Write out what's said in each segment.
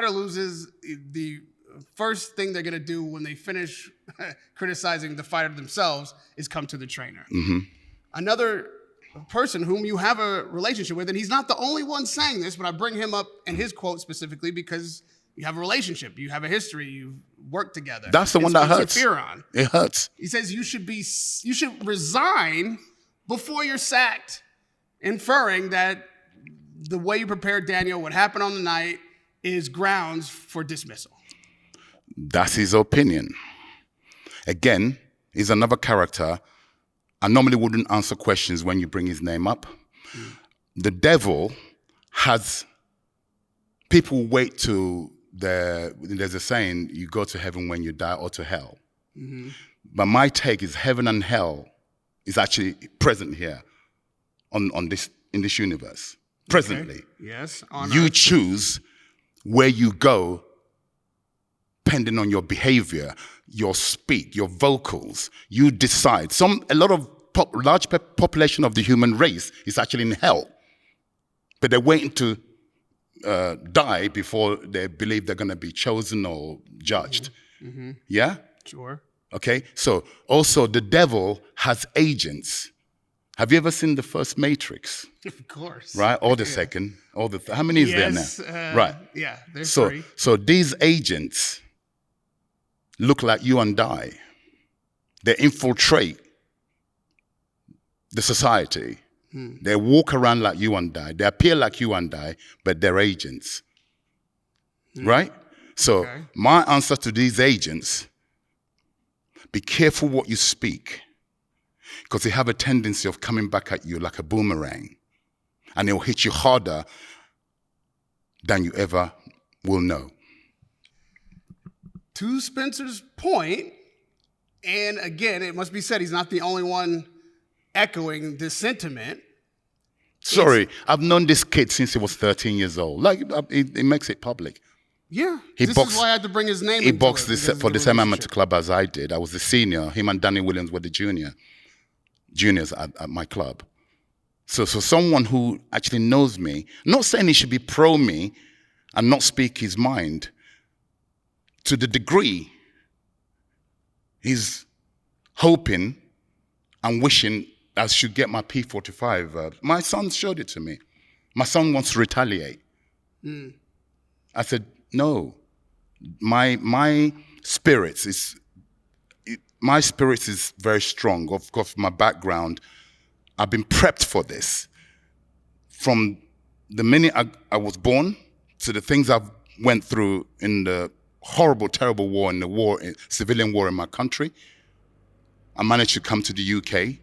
fighter loses, the first thing they're going to do when they finish criticizing the fighter themselves is come to the trainer. Mm-hmm. Another person whom you have a relationship with, and he's not the only one saying this, but I bring him up in his quote specifically because you have a relationship, you have a history, you've worked together. That's the one that hurts. Fearon. It hurts. He says you should resign before you're sacked, inferring that the way you prepared Daniel, what happened on the night, is grounds for dismissal. That's his opinion. Again, he's another character. I normally wouldn't answer questions when you bring his name up. The devil has people wait to there's a saying, you go to heaven when you die or to hell. Mm-hmm. But my take is heaven and hell is actually present here in this universe. Presently. Okay. Yes. You choose where you go depending on your behavior, your speak, your vocals. You decide. A lot of large population of the human race is actually in hell. But they're waiting to die before they believe they're going to be chosen or judged. Mm-hmm. Yeah? Sure. Okay? So also the devil has agents. Have you ever seen the first Matrix? Of course. Right? Or the second? Or how many is there now? Right. Yeah, there's three. So these agents look like you and I. They infiltrate the society. They walk around like you and I. They appear like you and I, but they're agents. Right? So my answer to these agents, be careful what you speak, because they have a tendency of coming back at you like a boomerang, and it will hit you harder than you ever will know. To Spencer's point, and again, it must be said, he's not the only one echoing this sentiment. Sorry, I've known this kid since he was 13 years old. Like, he makes it public. Yeah, this is why I had to bring his name. He boxed for the same amateur club as I did. I was the senior. Him and Danny Williams were the juniors at my club. So someone who actually knows me, not saying he should be pro me and not speak his mind, to the degree he's hoping and wishing I should get my P45. My son showed it to me. My son wants to retaliate. I said, no. My spirits is very strong. Of course, my background, I've been prepped for this. From the minute I was born to the things I've went through in the horrible, terrible civilian war in my country. I managed to come to the UK.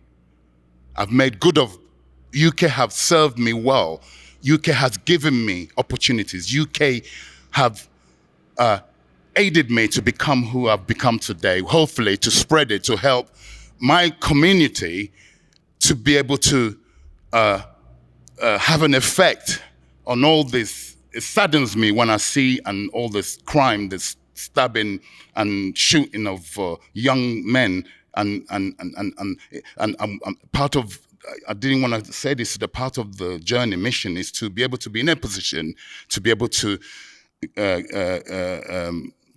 I've made good of, UK have served me well. UK has given me opportunities. UK have aided me to become who I've become today, hopefully to spread it, to help my community to be able to have an effect on all this. It saddens me when I see all this crime, this stabbing and shooting of young men, and part of, I didn't want to say this, the part of the journey mission is to be able to be in a position to be able to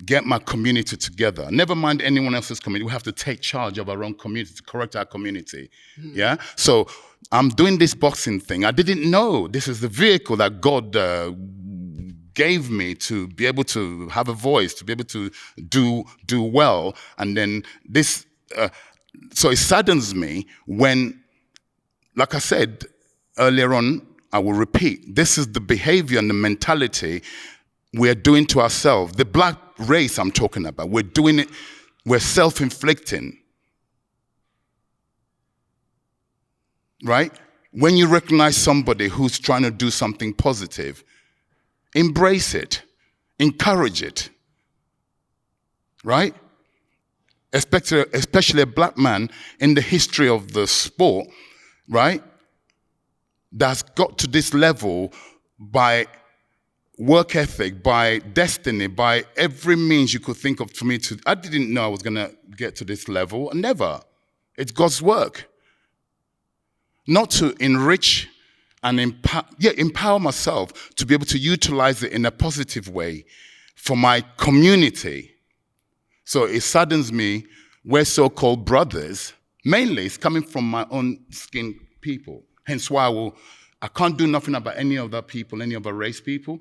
get my community together. Never mind anyone else's community. We have to take charge of our own community, to correct our community. Yeah? So I'm doing this boxing thing. I didn't know this is the vehicle that God gave me to be able to have a voice, to be able to do well. And then this, so it saddens me when, like I said earlier on, I will repeat, this is the behavior and the mentality we're doing to ourselves. The black race I'm talking about, we're doing it, we're self-inflicting. Right? When you recognize somebody who's trying to do something positive, embrace it, encourage it. Right? Especially a black man in the history of the sport, right? That's got to this level by work ethic, by destiny, by every means you could think of for me to. I didn't know I was going to get to this level. Never. It's God's work. Not to enrich and empower myself to be able to utilize it in a positive way for my community. So it saddens me, we're so-called brothers, mainly it's coming from my own skin people. Hence why I can't do nothing about any other people, any other race people.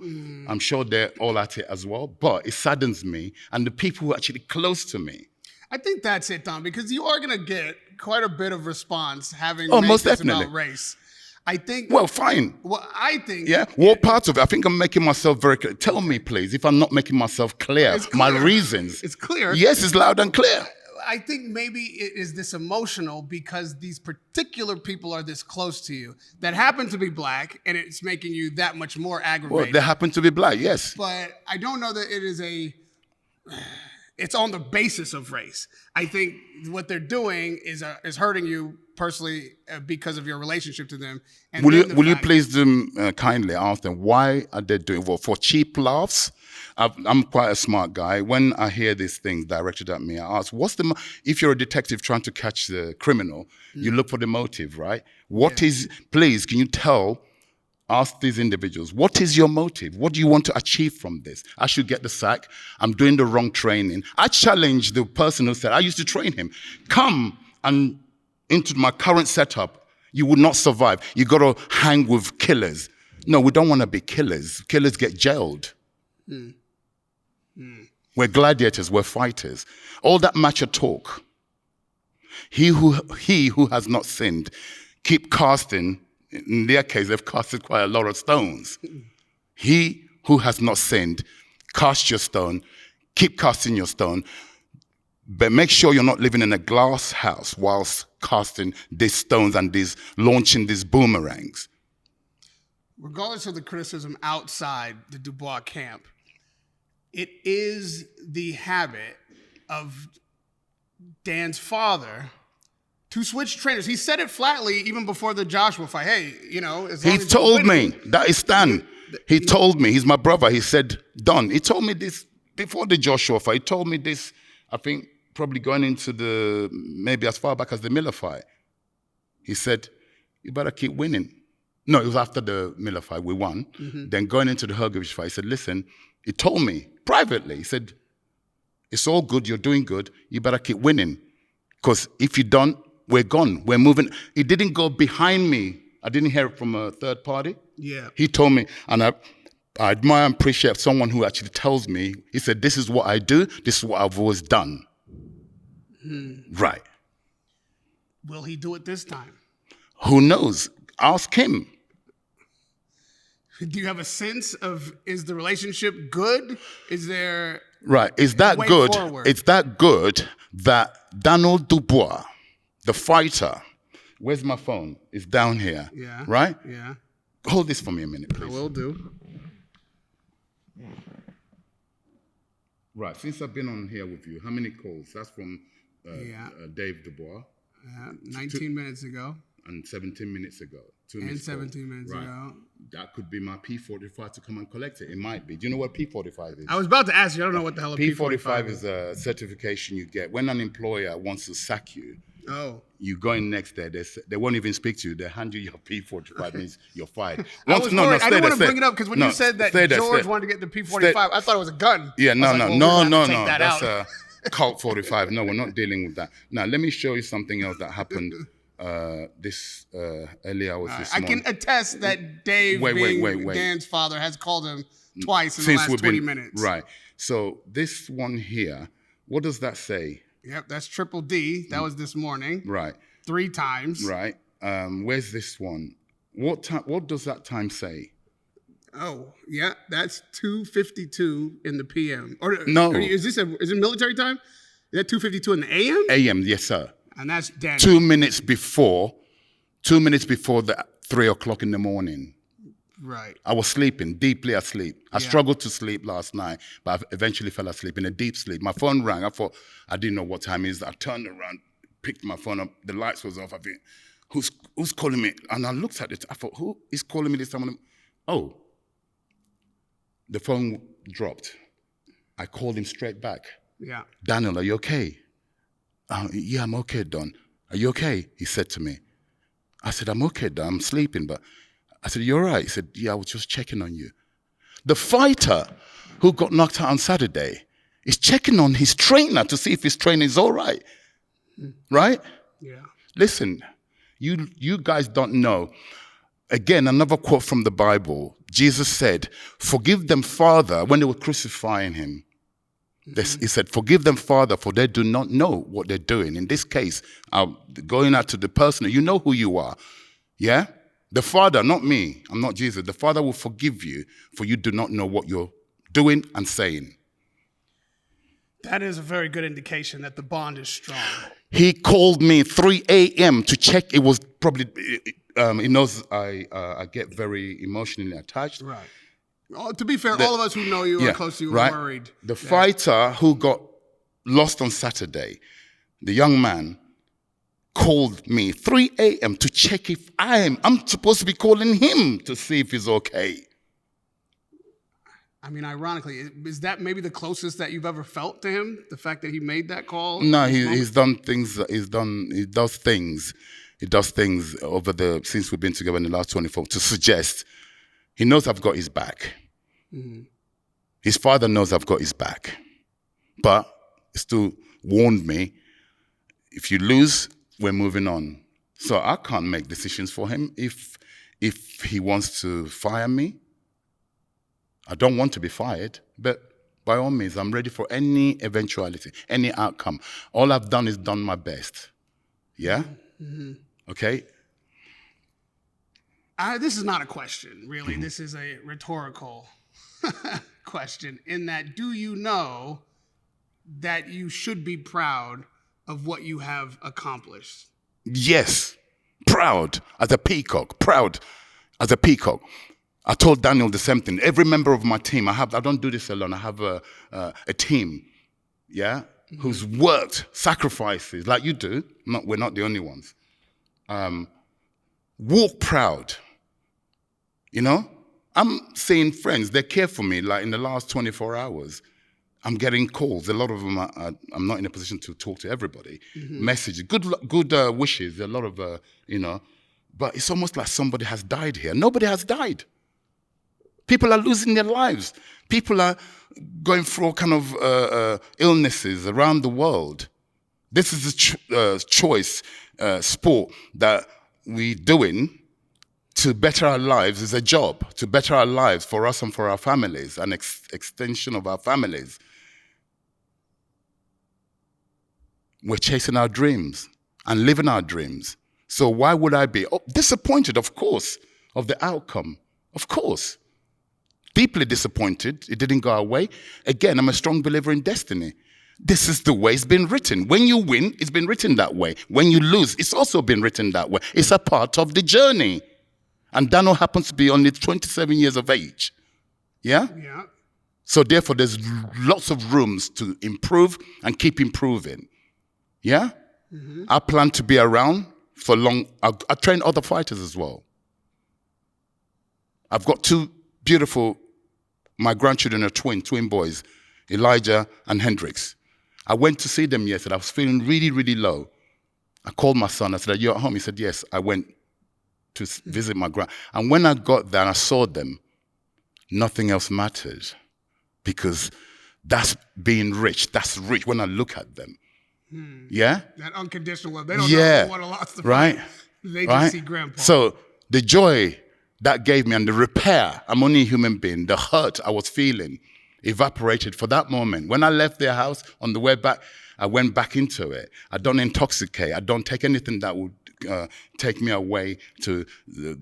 I'm sure they're all at it as well, but it saddens me and the people who are actually close to me. I think that's it, Tom, because you are going to get quite a bit of response having most this definitely. about race. I think. Well, fine. Well, I think. Yeah. What part of it? I think I'm making myself very clear. Tell me, please, if I'm not making myself clear, my reasons. It's clear. Yes, it's loud and clear. I think maybe it is this emotional because these particular people are this close to you that happen to be black, and it's making you that much more aggravated. Well, they happen to be black, yes. But I don't know that it is it's on the basis of race. I think what they're doing is hurting you personally because of your relationship to them. And will you please kindly ask them why are they doing for cheap laughs? I'm quite a smart guy. When I hear these things directed at me, I ask, if you're a detective trying to catch the criminal, you look for the motive, right? Please, can you ask these individuals, what is your motive? What do you want to achieve from this? I should get the sack. I'm doing the wrong training. I challenge the person who said, I used to train him. Come and into my current setup, you would not survive. You got to hang with killers. No, we don't want to be killers. Killers get jailed. We're gladiators, we're fighters. All that macho talk. He who has not sinned, keep casting. In their case, they've casted quite a lot of stones. He who has not sinned, cast your stone, keep casting your stone, but make sure you're not living in a glass house whilst casting these stones and launching these boomerangs. Regardless of the criticism outside the Dubois camp, it is the habit of Dan's father to switch trainers. He said it flatly even before the Joshua fight. Hey, as long he as told me, that is Stan. He told me, he's my brother. He said, Don, he told me this before the Joshua fight. He told me this, I think, probably going into maybe as far back as the Miller fight. He said, you better keep winning. No, it was after the Miller fight, we won. Mm-hmm. Then going into the Hergovich fight, he said, listen, he told me privately, he said, it's all good, you're doing good, you better keep winning. Because if you don't, we're gone, we're moving. He didn't go behind me. I didn't hear it from a third party. Yeah. He told me, and I admire and appreciate someone who actually tells me, he said, this is what I do, this is what I've always done. Right. Will he do it this time? Who knows? Ask him. Do you have a sense of, is the relationship good? Is there right? Is that good? Forward? It's that good that Daniel Dubois, the fighter, where's my phone? It's down here. Yeah. Right? Yeah. Hold this for me a minute, please. I will do. Right. Since I've been on here with you, how many calls? That's from Dave Dubois. 19 minutes ago. And 17 minutes ago. 17 minutes ago. That could be my P45 to come and collect it. It might be. Do you know what P45 is? I was about to ask you. I don't know what the hell a P45 is a certification you get. When an employer wants to sack you, you go in next day, they won't even speak to you. They hand you your P45, means you're fired. I didn't want to bring it up because when you said that George wanted to get the P45, I thought it was a gun. Yeah, no. That's a Colt 45. No, we're not dealing with that. Now, let me show you something else that happened earlier hours this morning. I can attest that Dave, being Dan's father, has called him twice in the last 20 minutes. Right. So this one here, what does that say? Yep, that's Triple D. That was this morning. Right. 3 times. Right. Where's this one? What does that time say? Oh, yeah, that's 2:52 in the PM. No. Is it military time? Is that 2:52 in the AM? AM, yes, sir. And that's Daniel. 2 minutes before the 3 o'clock in the morning. Right. I was sleeping, deeply asleep. I struggled to sleep last night, but I eventually fell asleep in a deep sleep. My phone rang. I thought, I didn't know what time it is. I turned around, picked my phone up. The lights was off. I think, who's calling me? And I looked at it. I thought, who is calling me this time? Oh, the phone dropped. I called him straight back. Yeah. Daniel, are you okay? Yeah, I'm okay, Don. Are you okay? He said to me. I said, I'm okay, Don. I'm sleeping, but I said, you're all right? He said, yeah, I was just checking on you. The fighter who got knocked out on Saturday is checking on his trainer to see if his trainer is all right. Right? Yeah. Listen, you guys don't know. Again, another quote from the Bible. Jesus said, forgive them, Father, when they were crucifying him. He said, forgive them, Father, for they do not know what they're doing. In this case, I'm going out to the person, you know who you are. Yeah? The Father, not me, I'm not Jesus. The Father will forgive you, for you do not know what you're doing and saying. That is a very good indication that the bond is strong. He called me 3 a.m. to check. It was probably, he knows I get very emotionally attached. Right. To be fair, all of us who know you are close to you are worried. The fighter who got lost on Saturday, the young man, called me 3 a.m. to check if I'm supposed to be calling him to see if he's okay. I mean, ironically, is that maybe the closest that you've ever felt to him? The fact that he made that call? No, he's done things. He does things since we've been together in the last 24 to suggest he knows I've got his back. Mm-hmm. His father knows I've got his back, but he still warned me, if you lose, we're moving on. So I can't make decisions for him. If he wants to fire me, I don't want to be fired, but by all means, I'm ready for any eventuality, any outcome. All I've done is done my best. Yeah? Mm-hmm. Okay? This is not a question, really. Mm-hmm. This is a rhetorical question in that, do you know that you should be proud of what you have accomplished? Yes. Proud as a peacock. Proud as a peacock. I told Daniel the same thing. Every member of my team, I don't do this alone. I have a team, who's worked, sacrifices, like you do. We're not the only ones. Walk proud. You know? I'm seeing friends, they care for me. Like in the last 24 hours, I'm getting calls. A lot of them, I'm not in a position to talk to everybody. Mm-hmm. Messages, good wishes, a lot of, but it's almost like somebody has died here. Nobody has died. People are losing their lives. People are going through all kind of illnesses around the world. This is a choice, sport that we're doing to better our lives. Is a job to better our lives for us and for our families, an extension of our families. We're chasing our dreams and living our dreams. So why would I be disappointed, of course, of the outcome? Of course. Deeply disappointed. It didn't go our way. Again, I'm a strong believer in destiny. This is the way it's been written. When you win, it's been written that way. When you lose, it's also been written that way. It's a part of the journey. And Daniel happens to be only 27 years of age. Yeah? Yeah. So therefore, there's lots of rooms to improve and keep improving. Yeah? Mm-hmm. I plan to be around for long. I train other fighters as well. I've got two beautiful, my grandchildren are twin boys, Elijah and Hendrix. I went to see them yesterday. I was feeling really, really low. I called my son. I said, are you at home? He said, yes. I went to visit my grand. And when I got there and I saw them, nothing else mattered, because that's being rich. That's rich when I look at them. Yeah? That unconditional love. They don't know what a lot's the right? They just see grandpa. So the joy that gave me and the repair, I'm only a human being, the hurt I was feeling evaporated for that moment. When I left their house on the way back, I went back into it. I don't intoxicate. I don't take anything that would take me away to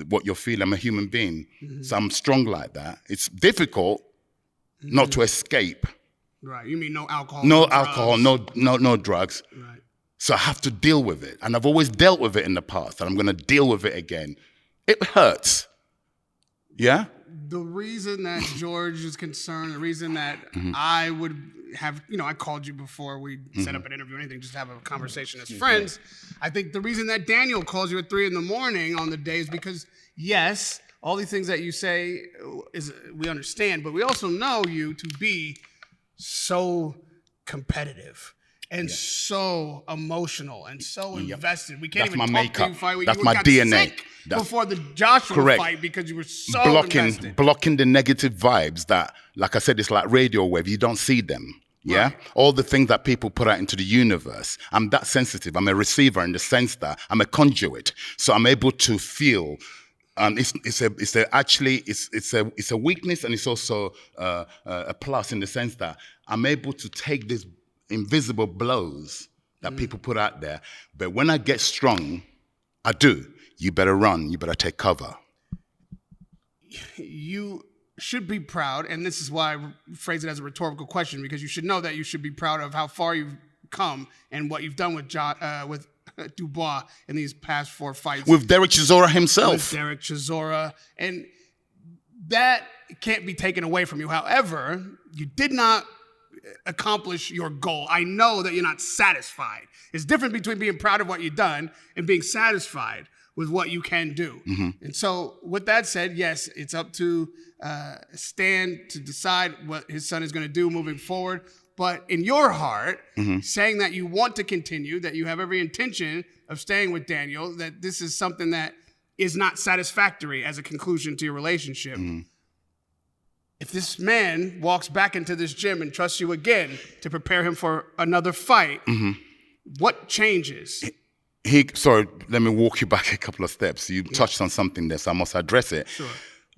what you're feeling. I'm a human being. Mm-hmm. So I'm strong like that. It's difficult not to escape. Right. You mean no alcohol? No alcohol, no drugs. Right. So I have to deal with it. And I've always dealt with it in the past, and I'm going to deal with it again. It hurts. Yeah? The reason that George is concerned, the reason that I would have, I called you before we set up an interview or anything, just to have a conversation as friends. I think the reason that Daniel calls you at 3 a.m. on the day is because, yes, all these things that you say we understand, but we also know you to be so competitive and so emotional and so invested. We can't That's even my talk makeup. to you fight. That's my DNA. Sick before the Joshua correct. fight because you were so invested. Blocking the negative vibes that, like I said, it's like radio wave. You don't see them. Yeah, Right. all the things that people put out into the universe. I'm that sensitive. I'm a receiver in the sense that I'm a conduit, so I'm able to feel. It's a weakness, and it's also a plus in the sense that I'm able to take these invisible blows that people put out there. But when I get strong, I do. You better run. You better take cover. You should be proud, and this is why I phrase it as a rhetorical question, because you should know that you should be proud of how far you've come and what you've done with Dubois in these past 4 fights. With Derek Chisora himself. And that can't be taken away from you. However, you did not accomplish your goal. I know that you're not satisfied. It's different between being proud of what you've done and being satisfied with what you can do. And so with that said, yes, it's up to Stan to decide what his son is going to do moving forward. But in your heart, saying that you want to continue, that you have every intention of staying with Daniel, that this is something that is not satisfactory as a conclusion to your relationship. If this man walks back into this gym and trusts you again to prepare him for another fight, what changes? Sorry, let me walk you back a couple of steps. You touched on something there, so I must address it. Sure.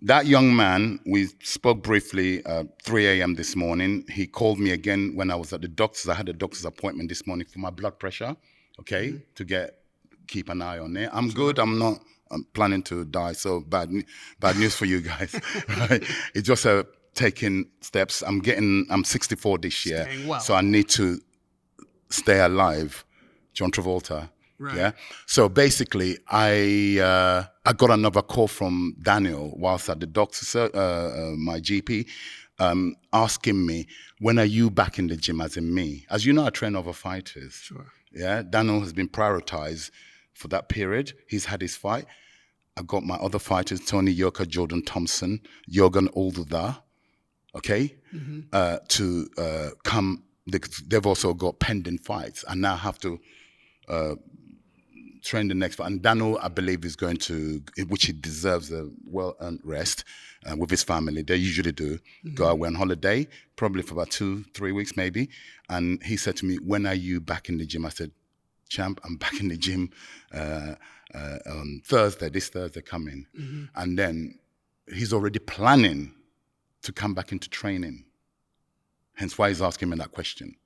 That young man, we spoke briefly 3 a.m. this morning. He called me again when I was at the doctor's. I had a doctor's appointment this morning for my blood pressure, okay, to keep an eye on it. I'm good. I'm planning to die, so bad news for you guys. Right? It's just taking steps. I'm 64 this year, well. so I need to stay alive. John Travolta. Right. Yeah. So basically, I got another call from Daniel whilst at the doctor's, my GP, asking me, when are you back in the gym, as in me? As you know, I train other fighters. Sure. Yeah. Daniel has been prioritized for that period. He's had his fight. I got my other fighters, Tony Yoka, Jordan Thompson, Jorgen Olduda, okay, to come. They've also got pending fights. I now have to train the next fight. And Daniel, I believe, is going to, which he deserves a well-earned rest with his family. They usually do. Go away on holiday, probably for about 2-3 weeks maybe. And he said to me, when are you back in the gym? I said, champ, I'm back in the gym on Thursday, this Thursday coming. And then he's already planning to come back into training. Hence why he's asking me that question.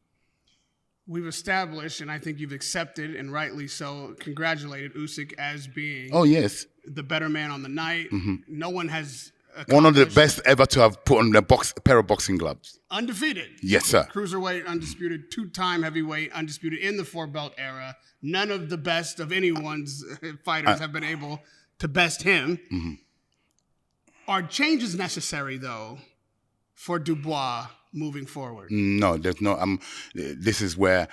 We've established, and I think you've accepted, and rightly so, congratulated Usyk as being the better man on the night. No one has one of the best ever to have put on a pair of boxing gloves. Undefeated. Yes, sir. Cruiserweight, undisputed, 2-time heavyweight, undisputed in the 4-belt era. None of the best of anyone's fighters have been able to best him. Are changes necessary, though, for Dubois moving forward? No, there's no. This is where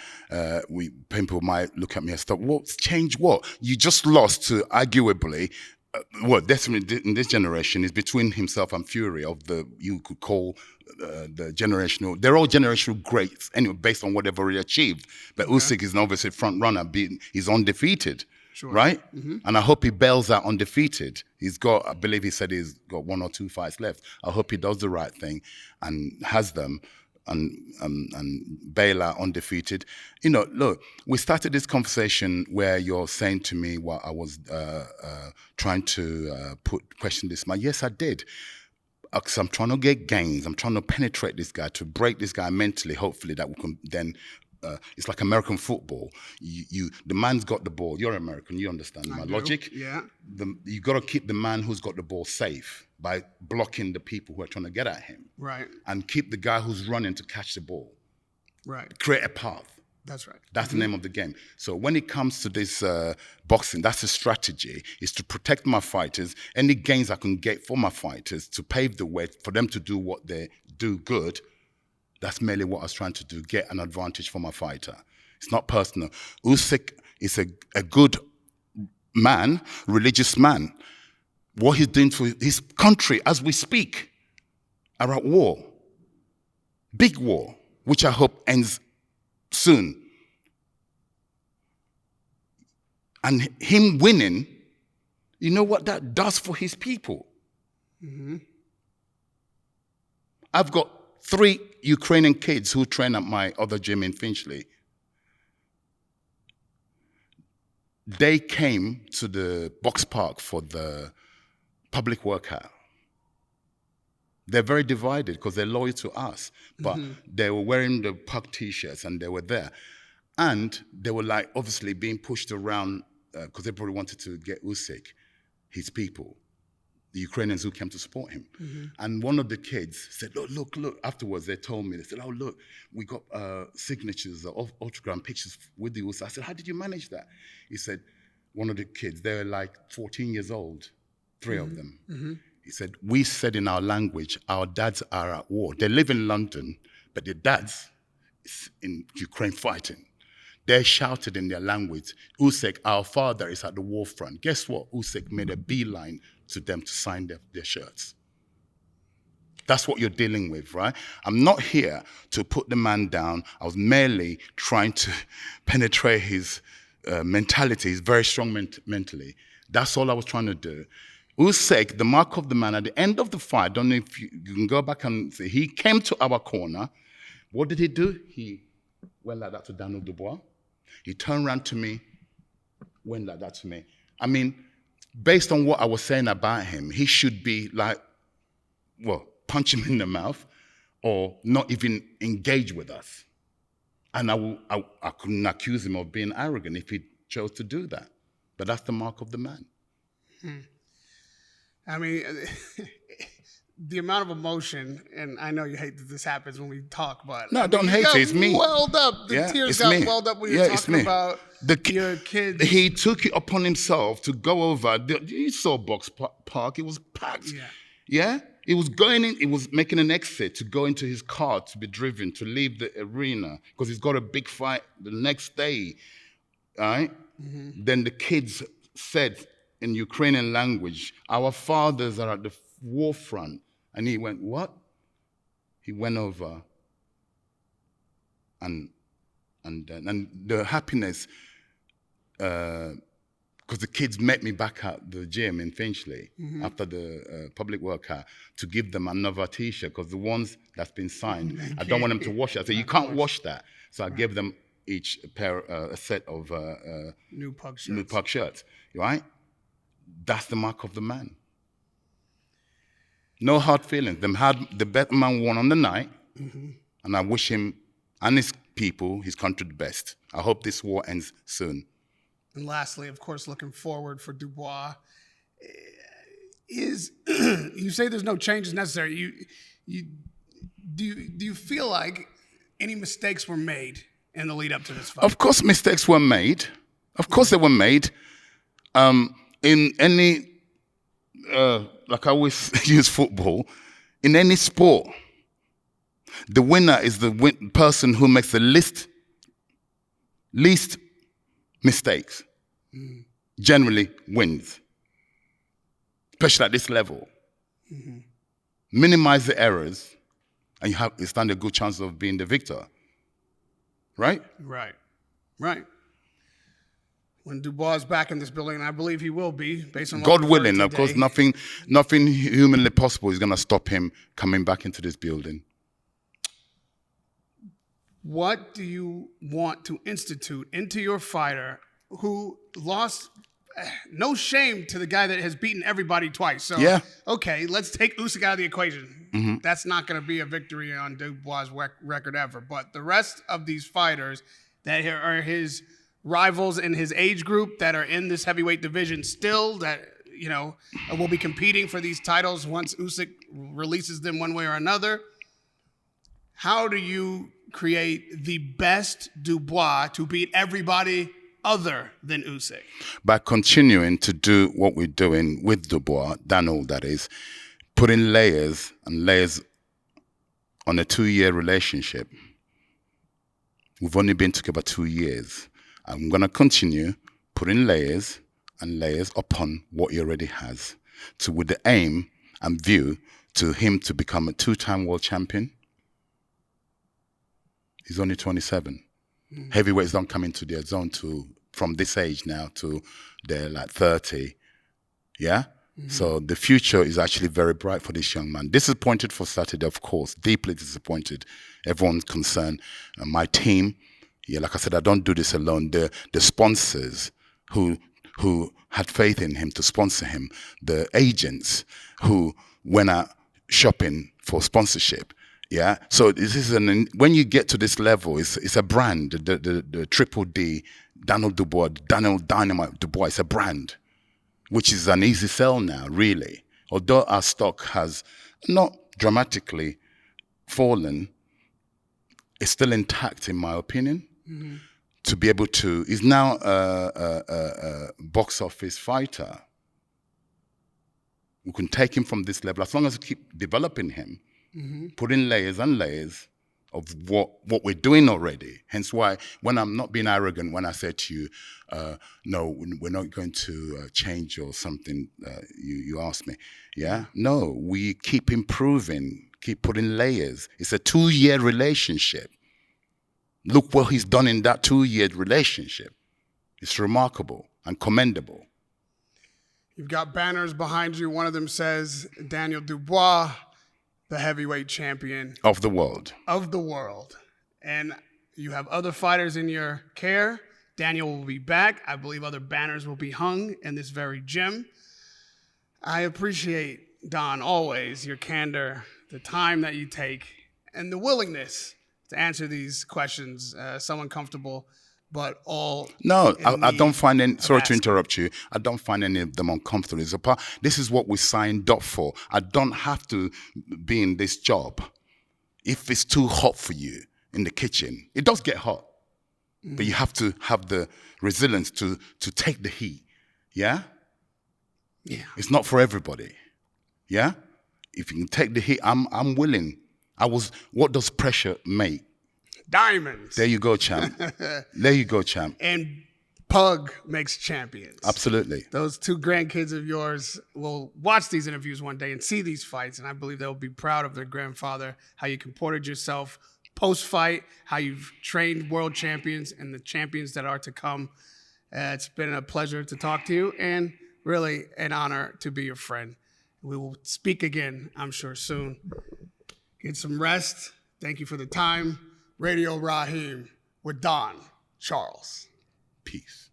people might look at me and stop. What's changed? What you just lost to arguably, definitely in this generation is between himself and Fury of you could call the generational. They're all generational greats anyway, based on whatever he achieved. But Usyk is obviously front runner. He's undefeated. Sure. Right? And I hope he bails out undefeated. I believe he said he's got 1 or 2 fights left. I hope he does the right thing and has them and bail out undefeated. You know, look, we started this conversation where you're saying to me what I was trying to question this man. Yes, I did. Because I'm trying to get gains. I'm trying to penetrate this guy, to break this guy mentally, hopefully that we can then... it's like American football. The man's got the ball. You're American. You understand my logic. Yeah. You got to keep the man who's got the ball safe by blocking the people who are trying to get at him. Right. And keep the guy who's running to catch the ball. Right. Create a path. That's right. That's the name of the game. So when it comes to this boxing, that's the strategy, is to protect my fighters. Any gains I can get for my fighters to pave the way for them to do what they do good. That's merely what I was trying to do, get an advantage for my fighter. It's not personal. Usyk is a good man, religious man. What he's doing for his country as we speak are at war. Big war, which I hope ends soon. And him winning, You know what that does for his people? I've got 3 Ukrainian kids who train at my other gym in Finchley. They came to the box park for the public workout. They're very divided because they're loyal to us, but they were wearing the puck t-shirts and they were there. And they were like obviously being pushed around because they probably wanted to get Usyk, his people, the Ukrainians who came to support him. And one of the kids said, look. Afterwards, they told me, they said, oh, look, we got signatures, autograph pictures with the Usyk. I said, how did you manage that? He said, one of the kids, they were like 14 years old, 3 of them. He said, we said in our language, our dads are at war. They live in London, but their dads is in Ukraine fighting. They shouted in their language, Usyk, our father is at the war front. Guess what? Usyk made a beeline to them to sign their shirts. That's what you're dealing with, right? I'm not here to put the man down. I was merely trying to penetrate his mentality. He's very strong mentally. That's all I was trying to do. Usyk, the mark of the man, at the end of the fight, I don't know if you can go back and see, he came to our corner. What did he do? He went like that to Daniel Dubois. He turned around to me, went like that to me. I mean, based on what I was saying about him, he should be like, well, punch him in the mouth or not even engage with us. And I couldn't accuse him of being arrogant if he chose to do that. But that's the mark of the man. I mean, the amount of emotion, and I know you hate that this happens when we talk, but no, I don't hate it. It's me. Welled up. The tears got welled up when you were talking about your kids. He took it upon himself to go over. You saw Box Park. It was packed. Yeah. He was going in. He was making an exit to go into his car to be driven to leave the arena because he's got a big fight the next day. All right. Then the kids said in Ukrainian language, "Our fathers are at the war front." And he went, what? He went over and the happiness, because the kids met me back at the gym in Finchley after the public workout to give them another t-shirt because the ones that's been signed, I don't want them to wash it. I said, you can't wash that. So I gave them each a set of new puck shirts, right? That's the mark of the man. No hard feelings. The better man won on the night, and I wish him and his people, his country, the best. I hope this war ends soon. And lastly, of course, looking forward for Dubois, is you say there's no changes necessary. Do you feel like any mistakes were made in the lead up to this fight? Of course, mistakes were made. Of course, they were made. In any. Like I always use football, in any sport, the winner is the person who makes the least mistakes, generally wins, especially at this level. Minimize the errors, and you stand a good chance of being the victor. Right? Right. When Dubois is back in this building, and I believe he will be, based on what God willing, of course, nothing humanly possible is going to stop him coming back into this building. What do you want to institute into your fighter who lost no shame to the guy that has beaten everybody twice? So, okay, let's take Usyk out of the equation. That's not going to be a victory on Dubois' record ever. But the rest of these fighters that are his rivals in his age group that are in this heavyweight division still, that will be competing for these titles once Usyk releases them one way or another. How do you create the best Dubois to beat everybody other than Usyk? By continuing to do what we're doing with Dubois, Daniel, that is, putting layers and layers on a 2-year relationship. We've only been together 2 years. I'm going to continue putting layers and layers upon what he already has, with the aim and view to him to become a 2-time world champion. He's only 27. Heavyweights don't come into their zone from this age now to they're like 30. Yeah? So the future is actually very bright for this young man. Disappointed for Saturday, of course. Deeply disappointed. Everyone's concerned. My team, like I said, I don't do this alone. The sponsors who had faith in him to sponsor him, the agents who went out shopping for sponsorship. Yeah. So this is when you get to this level, it's a brand. The Triple D, Daniel Dubois, Daniel Dynamite Dubois, it's a brand, which is an easy sell now, really. Although our stock has not dramatically fallen, it's still intact, in my opinion. To be able to, he's now a box office fighter. We can take him from this level as long as we keep developing him, putting layers and layers of what we're doing already. Hence why, when I'm not being arrogant, when I say to you, no, we're not going to change or something, you ask me, yeah? No, we keep improving, keep putting layers. It's a 2-year relationship. Look what he's done in that 2-year relationship. It's remarkable and commendable. You've got banners behind you. One of them says, Daniel Dubois, the heavyweight champion. Of the world. Of the world. And you have other fighters in your care. Daniel will be back. I believe other banners will be hung in this very gym. I appreciate, Don, always your candor, the time that you take, and the willingness to answer these questions, so uncomfortable, but all. No, I don't find any. Sorry to interrupt you. I don't find any of them uncomfortable. This is what we signed up for. I don't have to be in this job if it's too hot for you in the kitchen. It does get hot, but you have to have the resilience to take the heat. Yeah. Yeah. It's not for everybody. Yeah. If you can take the heat, I'm willing. What does pressure make? Diamonds. There you go, champ. There you go, champ. And Pug makes champions. Absolutely. Those 2 grandkids of yours will watch these interviews one day and see these fights, and I believe they'll be proud of their grandfather, how you comported yourself post-fight, how you've trained world champions and the champions that are to come. It's been a pleasure to talk to you, and really an honor to be your friend. We will speak again, I'm sure, soon. Get some rest. Thank you for the time. Radio Rahim with Don Charles. Peace.